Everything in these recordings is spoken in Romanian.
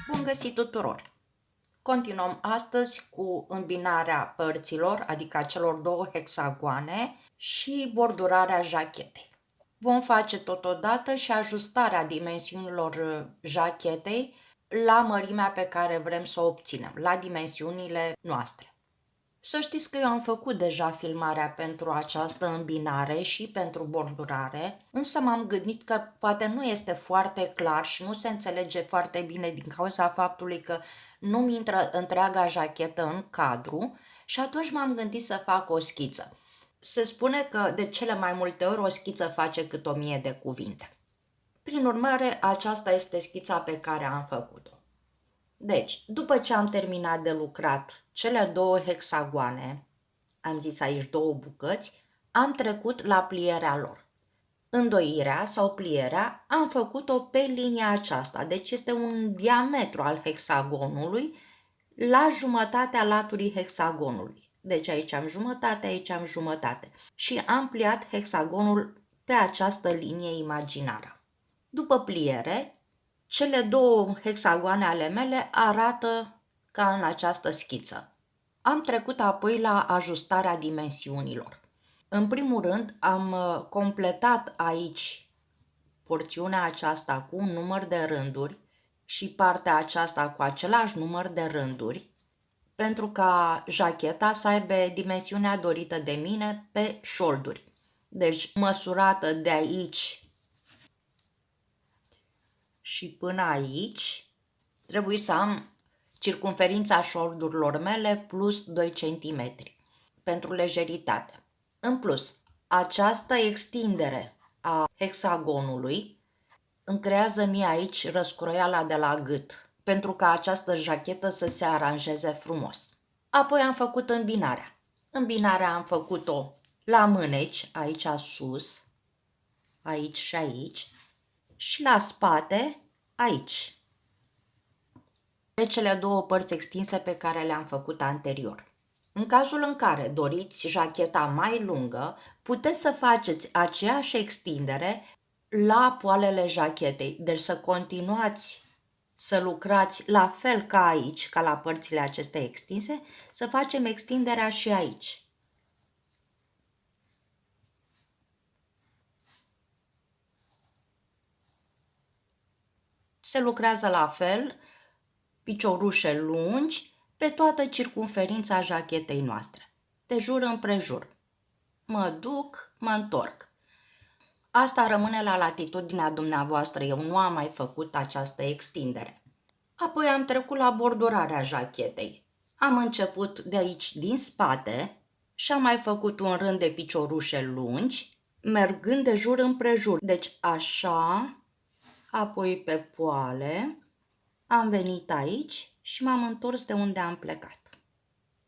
Bun găsit tuturor! Continuăm astăzi cu îmbinarea părților, adică a celor două hexagoane și bordurarea jachetei. Vom face totodată și ajustarea dimensiunilor jachetei la mărimea pe care vrem să o obținem, la dimensiunile noastre. Să știți că eu am făcut deja filmarea pentru această îmbinare și pentru bordurare, însă m-am gândit că poate nu este foarte clar și nu se înțelege foarte bine din cauza faptului că nu-mi intră întreaga jachetă în cadru și atunci m-am gândit să fac o schiță. Se spune că de cele mai multe ori o schiță face cât 1000 de cuvinte. Prin urmare, aceasta este schița pe care am făcut-o. Deci, după ce am terminat de lucrat cele două hexagoane, am zis aici două bucăți, am trecut la plierea lor. Îndoirea sau plierea am făcut-o pe linia aceasta, deci este un diametru al hexagonului la jumătatea laturii hexagonului. Deci aici am jumătate, aici am jumătate. Și am pliat hexagonul pe această linie imaginară. După pliere, cele două hexagoane ale mele arată ca în această schiță. Am trecut apoi la ajustarea dimensiunilor. În primul rând am completat aici porțiunea aceasta cu un număr de rânduri și partea aceasta cu același număr de rânduri pentru ca jacheta să aibă dimensiunea dorită de mine pe șolduri. Deci măsurată de aici și până aici trebuie să am circumferința șoldurilor mele plus 2 cm pentru lejeritate. În plus, această extindere a hexagonului îmi creează mie aici răscroiala de la gât pentru ca această jachetă să se aranjeze frumos. Apoi am făcut îmbinarea. Îmbinarea am făcut-o la mâneci, aici sus, aici și aici, și la spate, aici, pe cele două părți extinse pe care le-am făcut anterior. În cazul în care doriți jacheta mai lungă, puteți să faceți aceeași extindere la poalele jachetei, deci să continuați să lucrați la fel ca aici, ca la părțile acestea extinse, să facem extinderea și aici. Se lucrează la fel, piciorușe lungi, pe toată circumferința jachetei noastre, de jur împrejur. Mă duc, mă întorc. Asta rămâne la latitudinea dumneavoastră, eu nu am mai făcut această extindere. Apoi am trecut la bordurarea jachetei. Am început de aici din spate și am mai făcut un rând de piciorușe lungi, mergând de jur împrejur. Deci așa, apoi pe poale, am venit aici și m-am întors de unde am plecat.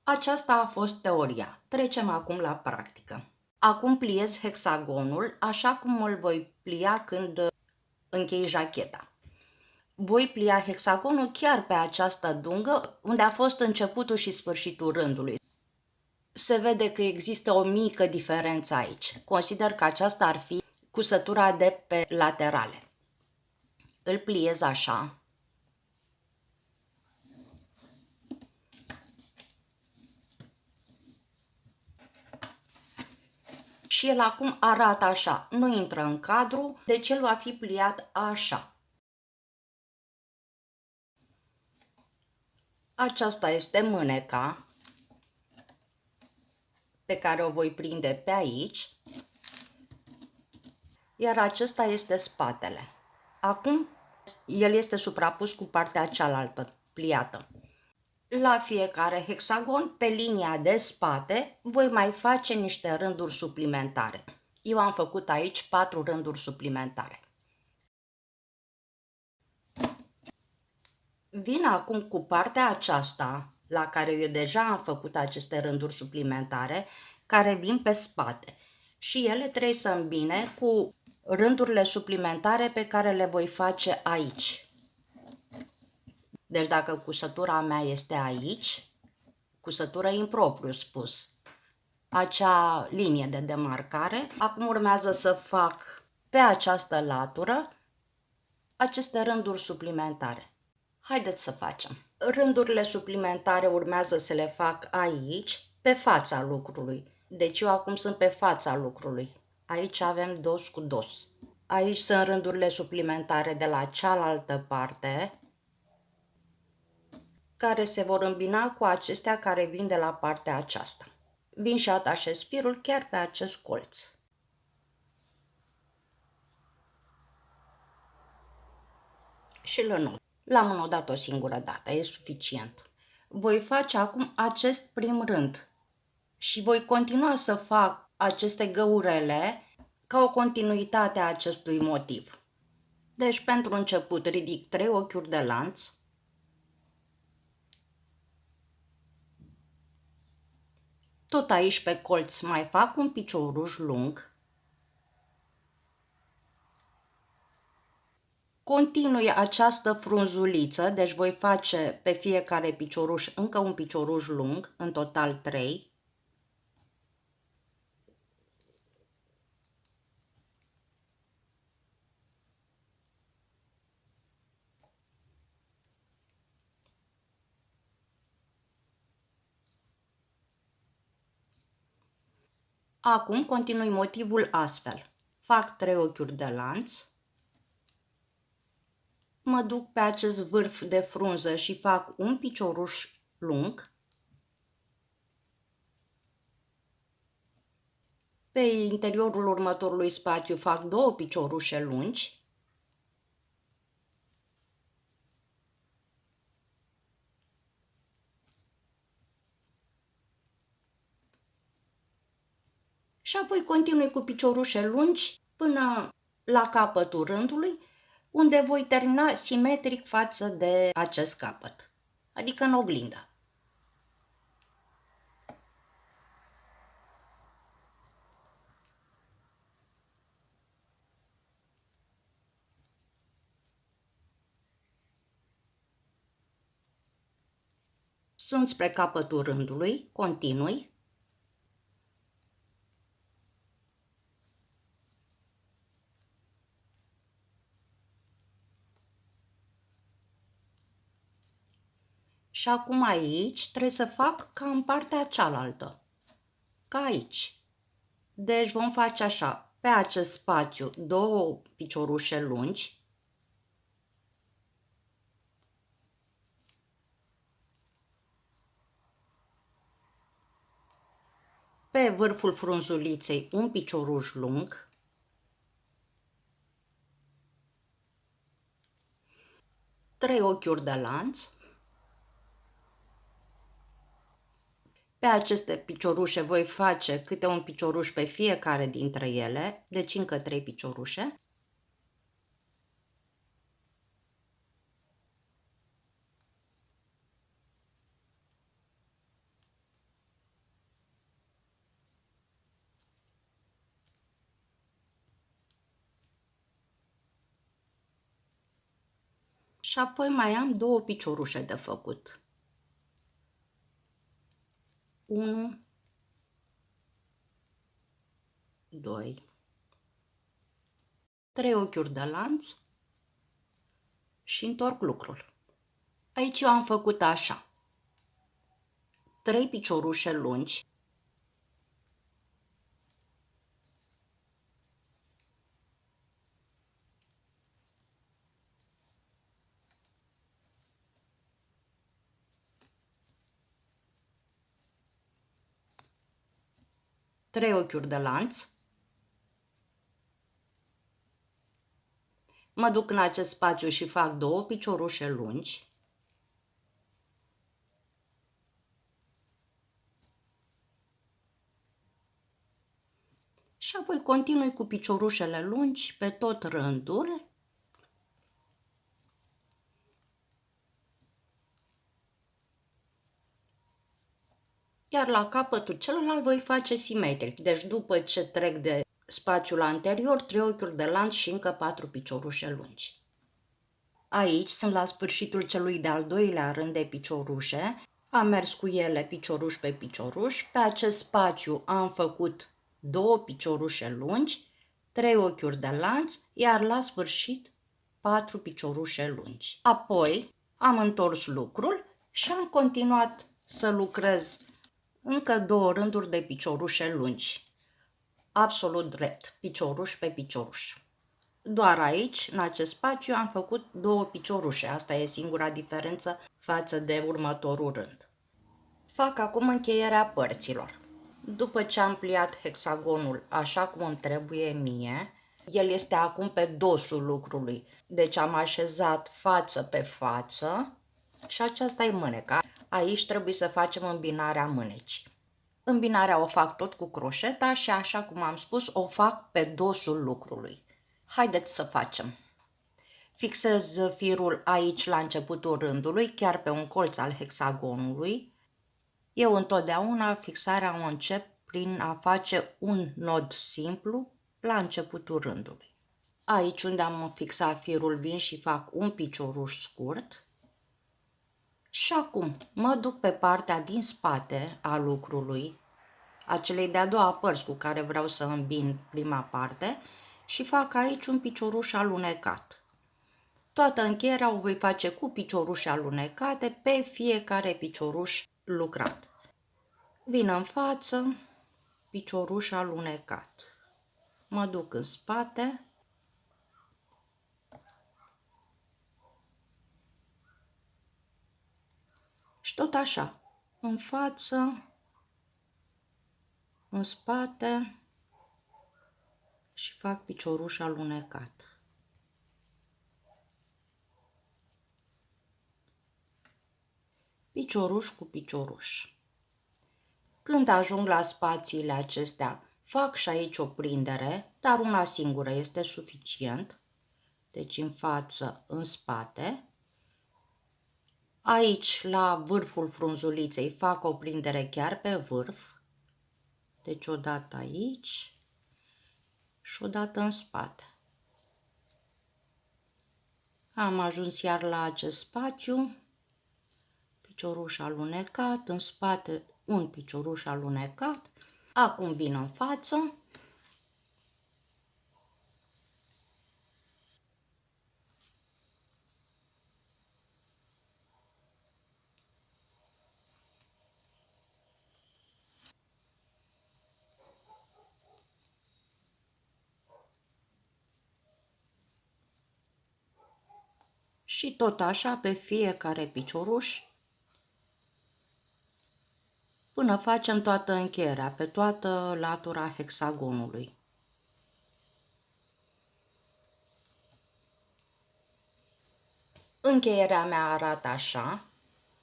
Aceasta a fost teoria. Trecem acum la practică. Acum pliez hexagonul așa cum îl voi plia când închei jacheta. Voi plia hexagonul chiar pe această dungă unde a fost începutul și sfârșitul rândului. Se vede că există o mică diferență aici. Consider că aceasta ar fi cusătura de pe laterale. Îl pliez așa. Și el acum arată așa, nu intră în cadru, deci el va fi pliat așa. Aceasta este mâneca pe care o voi prinde pe aici, iar acesta este spatele. Acum el este suprapus cu partea cealaltă, pliată. La fiecare hexagon, pe linia de spate, voi mai face niște rânduri suplimentare. Eu am făcut aici 4 rânduri suplimentare. Vin acum cu partea aceasta, la care eu deja am făcut aceste rânduri suplimentare, care vin pe spate. Și ele trebuie să îmbine cu rândurile suplimentare pe care le voi face aici. Deci dacă cusătura mea este aici, cusătură impropriu spus, acea linie de demarcare, acum urmează să fac pe această latură aceste rânduri suplimentare. Haideți să facem. Rândurile suplimentare urmează să le fac aici, pe fața lucrului. Deci eu acum sunt pe fața lucrului. Aici avem dos cu dos. Aici sunt rândurile suplimentare de la cealaltă parte, care se vor îmbina cu acestea care vin de la partea aceasta. Vin și atașez firul chiar pe acest colț. Și îl înod. L-am înodat o singură dată, e suficient. Voi face acum acest prim rând și voi continua să fac aceste găurele ca o continuitate a acestui motiv. Deci pentru început ridic 3 ochiuri de lanț, tot aici pe colț mai fac un picioruș lung, continui această frunzuliță, deci voi face pe fiecare picioruș încă un picioruș lung, în total 3. Acum continui motivul astfel. Fac 3 ochiuri de lanț, mă duc pe acest vârf de frunză și fac un picioruș lung, pe interiorul următorului spațiu fac 2 piciorușe lungi, și apoi continui cu piciorușe lungi până la capătul rândului, unde voi termina simetric față de acest capăt, adică în oglindă. Sunt spre capătul rândului, continui. Și acum aici trebuie să fac ca în partea cealaltă, ca aici. Deci vom face așa, pe acest spațiu 2 piciorușe lungi, pe vârful frunzuliței un picioruș lung, trei ochiuri de lanț. Pe aceste piciorușe voi face câte un picioruș pe fiecare dintre ele, deci încă 3 piciorușe. Și apoi mai am 2 piciorușe de făcut. 1, 2, 3 ochiuri de lanț și întorc lucrul. Aici eu am făcut așa. 3 piciorușe lungi, trei ochiuri de lanț, mă duc în acest spațiu și fac 2 piciorușe lungi, Și apoi continui cu piciorușele lungi pe tot rândul. Iar la capătul celălalt voi face simetric. Deci după ce trec de spațiul anterior, 3 ochiuri de lanț și încă 4 piciorușe lungi. Aici sunt la sfârșitul celui de-al doilea rând de piciorușe. Am mers cu ele picioruș pe picioruș. Pe acest spațiu am făcut 2 piciorușe lungi, 3 ochiuri de lanț, iar la sfârșit 4 piciorușe lungi. Apoi am întors lucrul și am continuat să lucrez încă 2 rânduri de piciorușe lungi, absolut drept, picioruș pe picioruș. Doar aici, în acest spațiu, am făcut 2 piciorușe. Asta e singura diferență față de următorul rând. Fac acum încheierea părților. După ce am pliat hexagonul așa cum îmi trebuie mie, el este acum pe dosul lucrului. Deci am așezat față pe față și aceasta e mâneca. Aici trebuie să facem îmbinarea mânecii. Îmbinarea o fac tot cu croșeta și, așa cum am spus, o fac pe dosul lucrului. Haideți să facem. Fixez firul aici la începutul rândului, chiar pe un colț al hexagonului. Eu întotdeauna fixarea o încep prin a face un nod simplu la începutul rândului. Aici unde am fixat firul vin și fac un picioruș scurt. Și acum mă duc pe partea din spate a lucrului, acelei de-a doua părți cu care vreau să îmbin prima parte, și fac aici un picioruș alunecat. Toată încheierea o voi face cu piciorușe alunecate pe fiecare picioruș lucrat. Vin în față, picioruș alunecat. Mă duc în spate. Și tot așa, în față, în spate și fac picioruș alunecat. Picioruș cu picioruș. Când ajung la spațiile acestea, fac și aici o prindere, dar una singură este suficient. Deci în față, în spate. Aici, la vârful frunzuliței, fac o prindere chiar pe vârf. Deci o dată aici și o dată în spate. Am ajuns iar la acest spațiu. Picioruș alunecat, în spate un picioruș alunecat. Acum vin în față. Și tot așa pe fiecare picioruș până facem toată încheierea, pe toată latura hexagonului. Încheierea mea arată așa.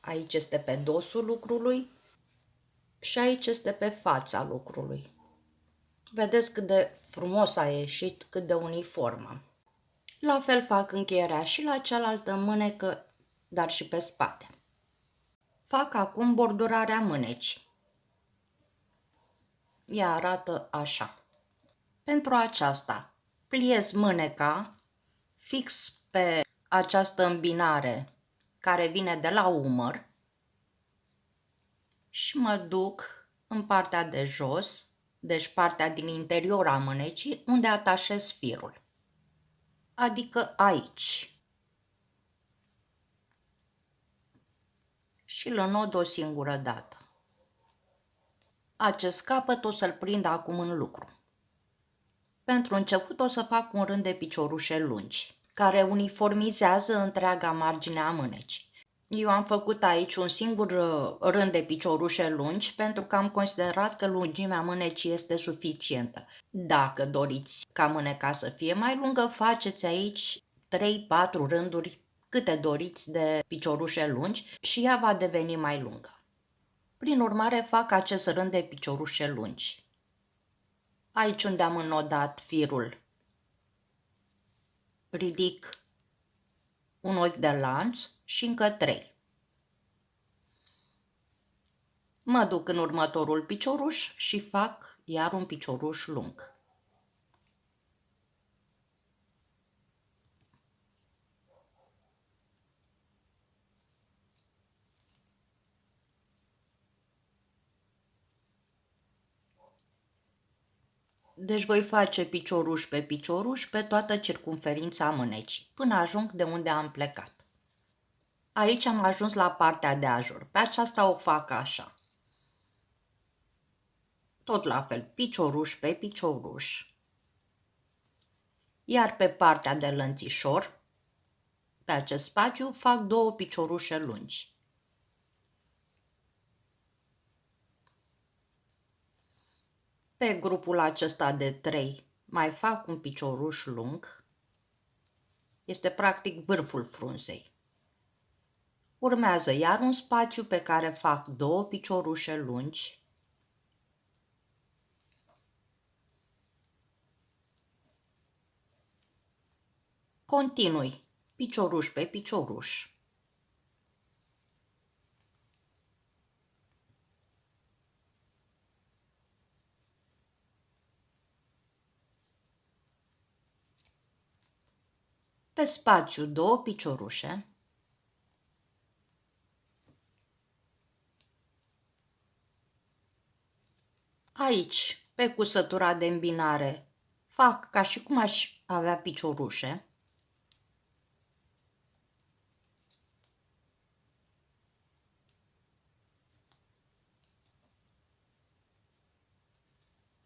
Aici este pe dosul lucrului și aici este pe fața lucrului. Vedeți cât de frumos a ieșit, cât de uniformă. La fel fac încheierea și la cealaltă mânecă, dar și pe spate. Fac acum bordurarea mânecii. Ea arată așa. Pentru aceasta pliez mâneca fix pe această îmbinare care vine de la umăr și mă duc în partea de jos, deci partea din interior a mânecii, unde atașez firul. Adică aici. Și îl înod o singură dată. Acest capăt o să-l prind acum în lucru. Pentru început o să fac un rând de piciorușe lungi, care uniformizează întreaga margine a mânecii. Eu am făcut aici un singur rând de piciorușe lungi pentru că am considerat că lungimea mânecii este suficientă. Dacă doriți ca mâneca să fie mai lungă, faceți aici 3-4 rânduri câte doriți de piciorușe lungi și ea va deveni mai lungă. Prin urmare, fac acest rând de piciorușe lungi. Aici unde am înnodat firul, ridic un ochi de lanț și încă 3. Mă duc în următorul picioruș și fac iar un picioruș lung. Deci voi face picioruș pe picioruș pe toată circumferința mânecii, până ajung de unde am plecat. Aici am ajuns la partea de ajur. Pe aceasta o fac așa. Tot la fel, picioruș pe picioruș. Iar pe partea de lănțișor, pe acest spațiu, fac 2 piciorușe lungi. Pe grupul acesta de 3 mai fac un picioruș lung. Este practic vârful frunzei. Urmează iar un spațiu pe care fac 2 piciorușe lungi. Continui picioruș pe picioruș. Pe spațiu 2 piciorușe. Aici, pe cusătura de îmbinare, fac ca și cum aș avea piciorușe.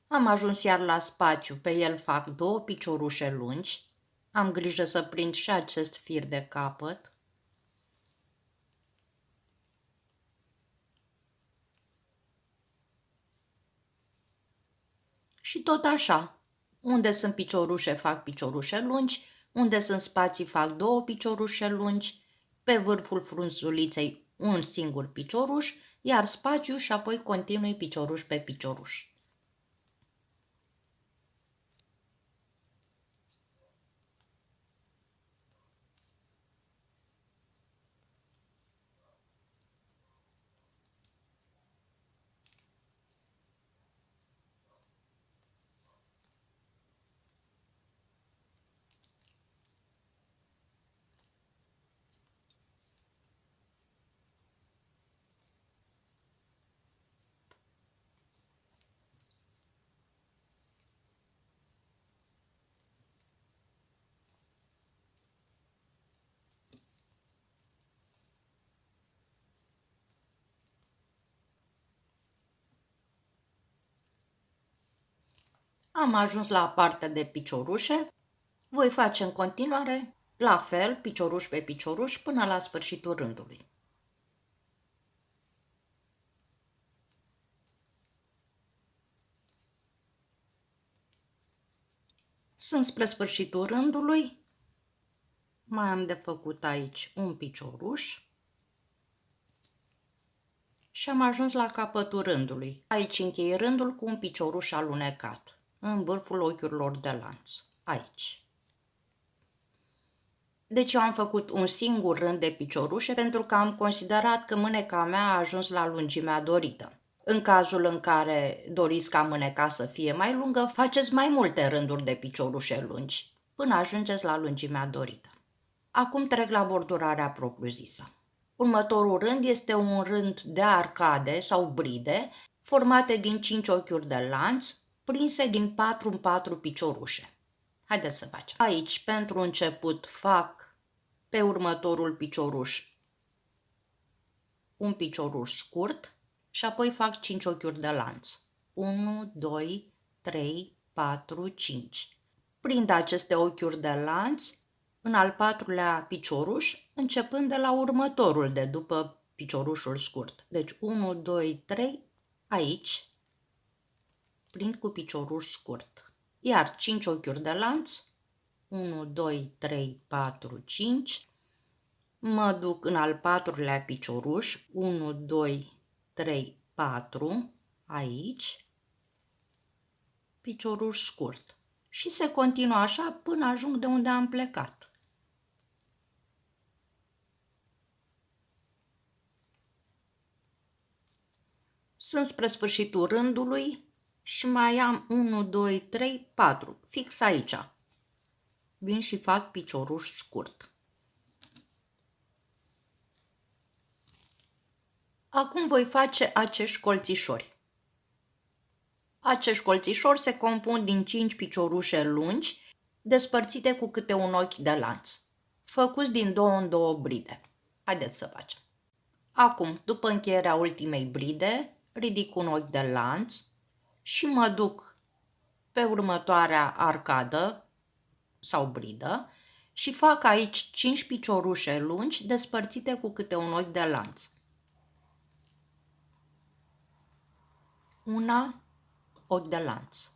Am ajuns iar la spațiu, pe el fac 2 piciorușe lungi. Am grijă să prind și acest fir de capăt. Și tot așa, unde sunt piciorușe fac piciorușe lungi, unde sunt spații fac 2 piciorușe lungi, pe vârful frunzuliței un singur picioruș, iar spațiu și apoi continui picioruș pe picioruș. Am ajuns la partea de piciorușe. Voi face în continuare la fel, picioruș pe picioruș, până la sfârșitul rândului. Sunt spre sfârșitul rândului. Mai am de făcut aici un picioruș. Și am ajuns la capătul rândului. Aici închei rândul cu un picioruș alunecat, în vârful ochiurilor de lanț. Aici. Deci eu am făcut un singur rând de piciorușe pentru că am considerat că mâneca mea a ajuns la lungimea dorită. În cazul în care doriți ca mâneca să fie mai lungă, faceți mai multe rânduri de piciorușe lungi, până ajungeți la lungimea dorită. Acum trec la bordurarea propriu-zisă. Următorul rând este un rând de arcade sau bride, formate din 5 ochiuri de lanț, prinse din 4 în 4 piciorușe. Haideți să facem. Aici, pentru început, fac pe următorul picioruș un picioruș scurt și apoi fac 5 ochiuri de lanț. 1, 2, 3, 4, 5. Prind aceste ochiuri de lanț în al 4-lea picioruș, începând de la următorul de după piciorușul scurt. Deci 1, 2, 3, aici, prind cu picioruș scurt. Iar 5 ochiuri de lanț, 1, 2, 3, 4, 5, mă duc în al 4-lea picioruș, 1, 2, 3, 4, aici, picioruș scurt. Și se continuă așa până ajung de unde am plecat. Sunt spre sfârșitul rândului și mai am 1, 2, 3, 4, fix aici. Vin și fac picioruș scurt. Acum voi face acești colțișori. Acești colțișori se compun din 5 piciorușe lungi, despărțite cu câte un ochi de lanț, făcuți din 2 în 2 bride. Haideți să facem. Acum, după încheierea ultimei bride, ridic un ochi de lanț și mă duc pe următoarea arcadă sau bridă și fac aici 5 piciorușe lungi despărțite cu câte un ochi de lanț. Una, ochi de lanț.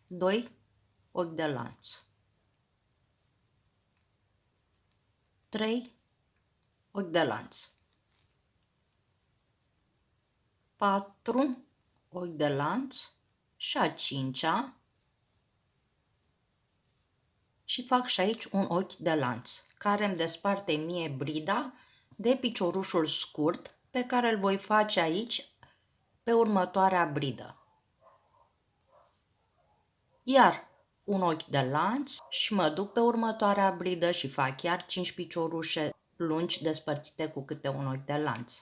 2, ochi de lanț. 3, ochi de lanț. 4, ochi de lanț și a 5-a și fac și aici un ochi de lanț care îmi desparte mie brida de piciorușul scurt pe care îl voi face aici pe următoarea bridă. Iar un ochi de lanț și mă duc pe următoarea bridă și fac iar 5 piciorușe lungi despărțite cu câte un ochi de lanț.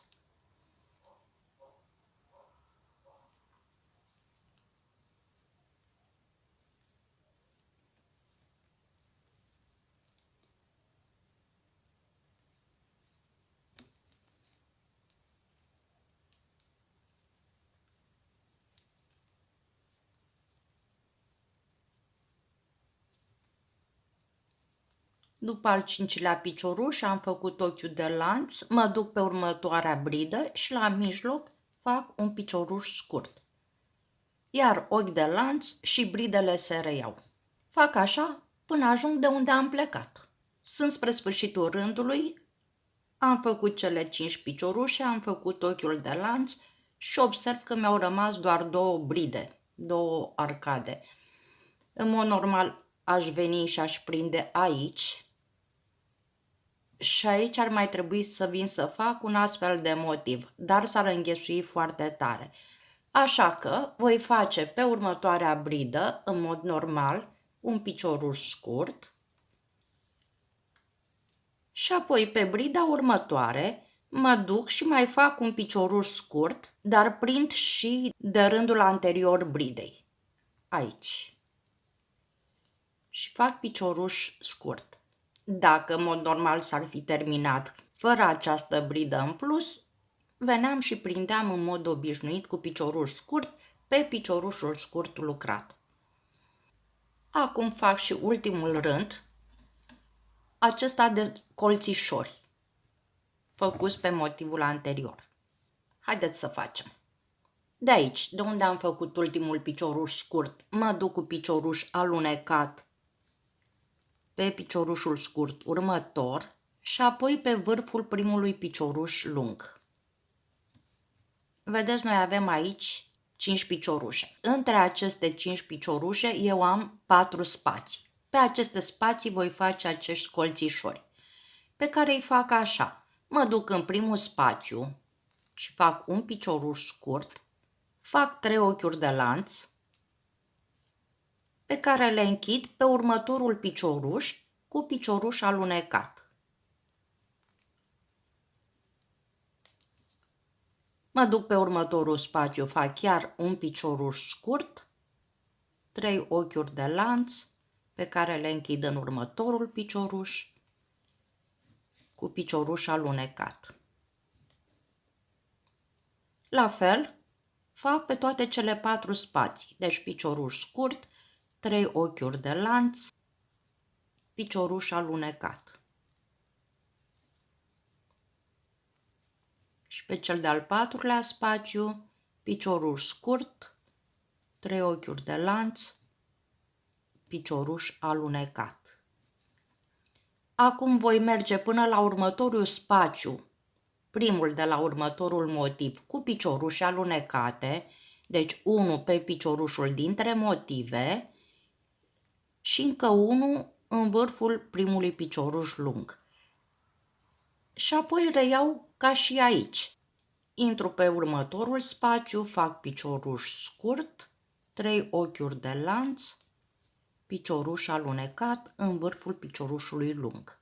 După al 5-lea picioruș am făcut ochiul de lanț, mă duc pe următoarea bridă și la mijloc fac un picioruș scurt. Iar ochi de lanț și bridele se reiau. Fac așa până ajung de unde am plecat. Sunt spre sfârșitul rândului, am făcut cele 5 piciorușe, am făcut ochiul de lanț și observ că mi-au rămas doar 2 bride, 2 arcade. În mod normal aș veni și aș prinde aici și aici ar mai trebui să vin să fac un astfel de motiv, dar s-ar înghesui foarte tare. Așa că voi face pe următoarea bridă, în mod normal, un picioruș scurt și apoi pe brida următoare mă duc și mai fac un picioruș scurt, dar prind și de rândul anterior bridei. Aici. Și fac picioruș scurt. Dacă în mod normal s-ar fi terminat fără această bridă în plus, veneam și prindeam în mod obișnuit cu picioruș scurt pe piciorușul scurt lucrat. Acum fac și ultimul rând, acesta de colțișori, făcuți pe motivul anterior. Haideți să facem. De aici, de unde am făcut ultimul picioruș scurt, mă duc cu picioruș alunecat pe piciorușul scurt următor și apoi pe vârful primului picioruș lung. Vedeți, noi avem aici 5 piciorușe. Între aceste 5 piciorușe eu am 4 spații. Pe aceste spații voi face acești colțișori, pe care îi fac așa. Mă duc în primul spațiu și fac un picioruș scurt, fac 3 ochiuri de lanț, pe care le închid pe următorul picioruș cu picioruș alunecat. Mă duc pe următorul spațiu, fac chiar un picioruș scurt, 3 ochiuri de lanț, pe care le închid în următorul picioruș cu picioruș alunecat. La fel, fac pe toate cele 4 spații, deci picioruș scurt, 3 ochiuri de lanț, picioruș alunecat. Și pe cel de-al 4-lea spațiu, picioruș scurt, 3 ochiuri de lanț, picioruș alunecat. Acum voi merge până la următorul spațiu, primul de la următorul motiv, cu piciorușe alunecate Deci unul pe piciorușul dintre motive și încă unul în vârful primului picioruș lung. Și apoi reiau ca și aici. Intru pe următorul spațiu, fac picioruș scurt, 3 ochiuri de lanț, picioruș alunecat în vârful piciorușului lung.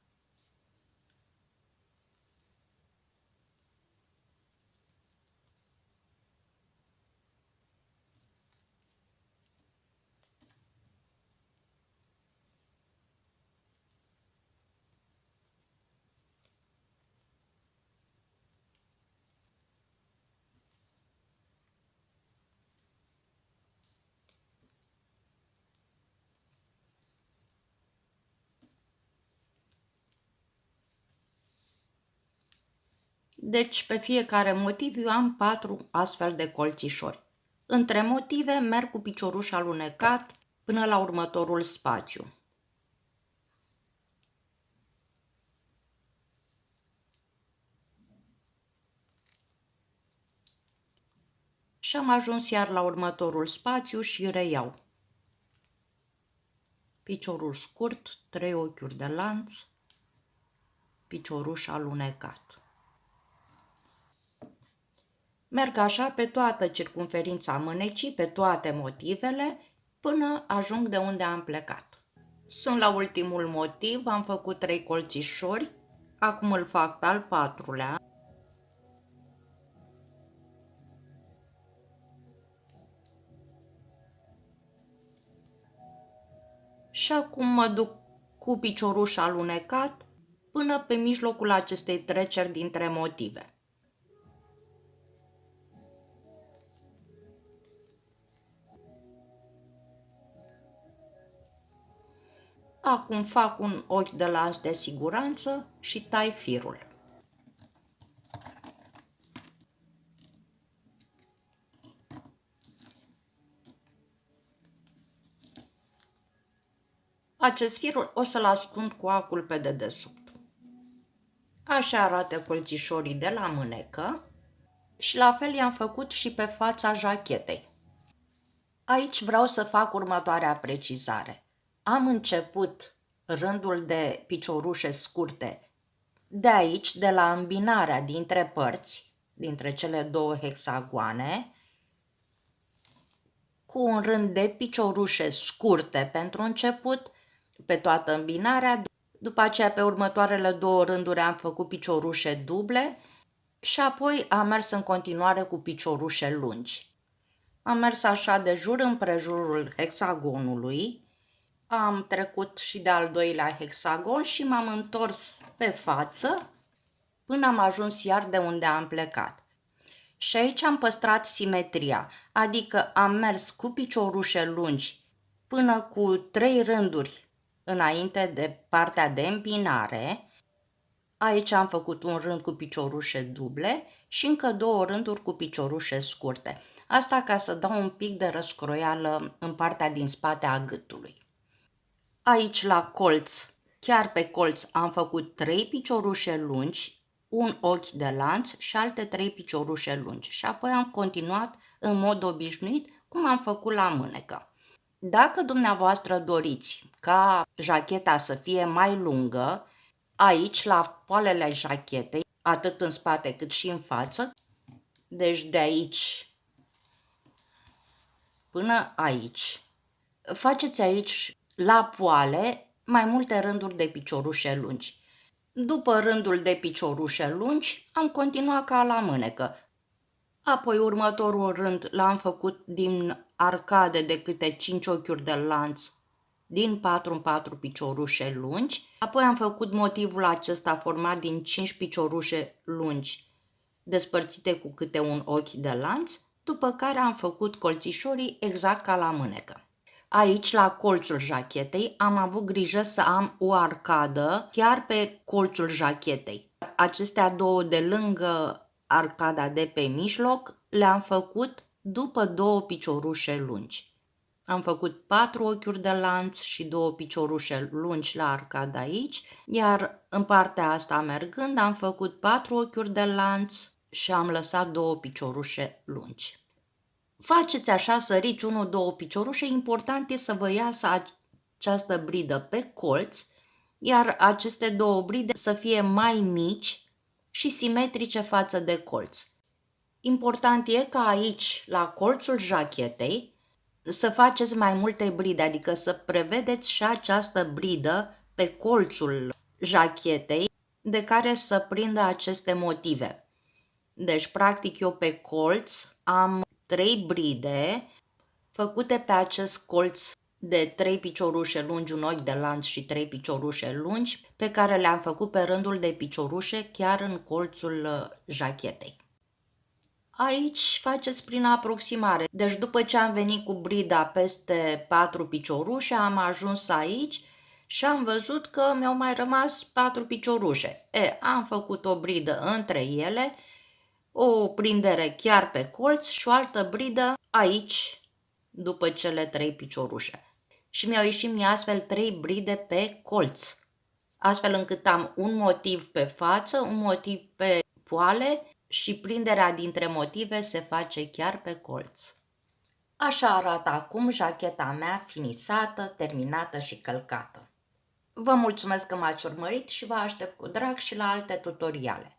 Deci pe fiecare motiv eu am 4 astfel de colțișori. Între motive merg cu picioruș alunecat până la următorul spațiu. Și am ajuns iar la următorul spațiu și reiau. Picioruș scurt, 3 ochiuri de lanț, picioruș alunecat. Merg așa pe toată circumferința mânecii, pe toate motivele, până ajung de unde am plecat. Sunt la ultimul motiv, am făcut 3 colțișori, acum îl fac pe al 4-lea. Și acum mă duc cu picioruș alunecat până pe mijlocul acestei treceri dintre motive. Acum fac un ochi de lanț de siguranță și tai firul. Acest fir o să-l ascund cu acul pe dedesubt. Așa arată colțișorii de la mânecă și la fel i-am făcut și pe fața jachetei. Aici vreau să fac următoarea precizare. Am început rândul de piciorușe scurte de aici, de la îmbinarea dintre părți, dintre cele 2 hexagoane, cu un rând de piciorușe scurte pentru început, pe toată îmbinarea, după aceea pe următoarele 2 rânduri am făcut piciorușe duble și apoi am mers în continuare cu piciorușe lungi. Am mers așa de jur împrejurul hexagonului, am trecut și de al 2-lea hexagon și m-am întors pe față până am ajuns iar de unde am plecat. Și aici am păstrat simetria, adică am mers cu piciorușe lungi până cu 3 rânduri înainte de partea de împinare. Aici am făcut un rând cu piciorușe duble și încă 2 rânduri cu piciorușe scurte. Asta ca să dau un pic de răscroială în partea din spate a gâtului. Aici la colț, chiar pe colț, am făcut 3 piciorușe lungi, un ochi de lanț și alte 3 piciorușe lungi. Și apoi am continuat în mod obișnuit cum am făcut la mânecă. Dacă dumneavoastră doriți ca jacheta să fie mai lungă, aici la poalele jachetei, atât în spate cât și în față, deci de aici până aici, faceți aici la poale mai multe rânduri de piciorușe lungi. După rândul de piciorușe lungi, am continuat ca la mânecă. Apoi următorul rând l-am făcut din arcade de câte 5 ochiuri de lanț, din 4 în 4 piciorușe lungi. Apoi am făcut motivul acesta format din 5 piciorușe lungi, despărțite cu câte un ochi de lanț, după care am făcut colțișorii exact ca la mânecă. Aici, la colțul jachetei, am avut grijă să am o arcadă chiar pe colțul jachetei. Acestea 2 de lângă arcada de pe mijloc le-am făcut după 2 piciorușe lungi. Am făcut 4 ochiuri de lanț și 2 piciorușe lungi la arcada aici, iar în partea asta mergând am făcut 4 ochiuri de lanț și am lăsat 2 piciorușe lungi. Faceți așa, săriți 1-2 piciorușe, important e să vă iasă această bridă pe colț, iar aceste două bride să fie mai mici și simetrice față de colț. Important e ca aici, la colțul jachetei, să faceți mai multe bride, adică să prevedeți și această bridă pe colțul jachetei de care să prindă aceste motive. Deci, practic, eu pe colț am 3 bride făcute pe acest colț de 3 piciorușe lungi, un ochi de lanț și 3 piciorușe lungi, pe care le-am făcut pe rândul de piciorușe chiar în colțul jachetei. Aici faceți prin aproximare. Deci după ce am venit cu brida peste 4 piciorușe, am ajuns aici și am văzut că mi-au mai rămas 4 piciorușe. Am făcut o bridă între ele, o prindere chiar pe colț și o altă bridă aici, după cele 3 piciorușe. Și mi-au ieșit mie astfel 3 bride pe colț, astfel încât am un motiv pe față, un motiv pe poale și prinderea dintre motive se face chiar pe colț. Așa arată acum jacheta mea finisată, terminată și călcată. Vă mulțumesc că m-ați urmărit și vă aștept cu drag și la alte tutoriale.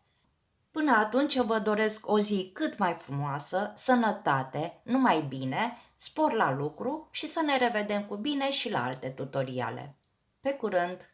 Până atunci vă doresc o zi cât mai frumoasă, sănătate, numai bine, spor la lucru și să ne revedem cu bine și la alte tutoriale. Pe curând!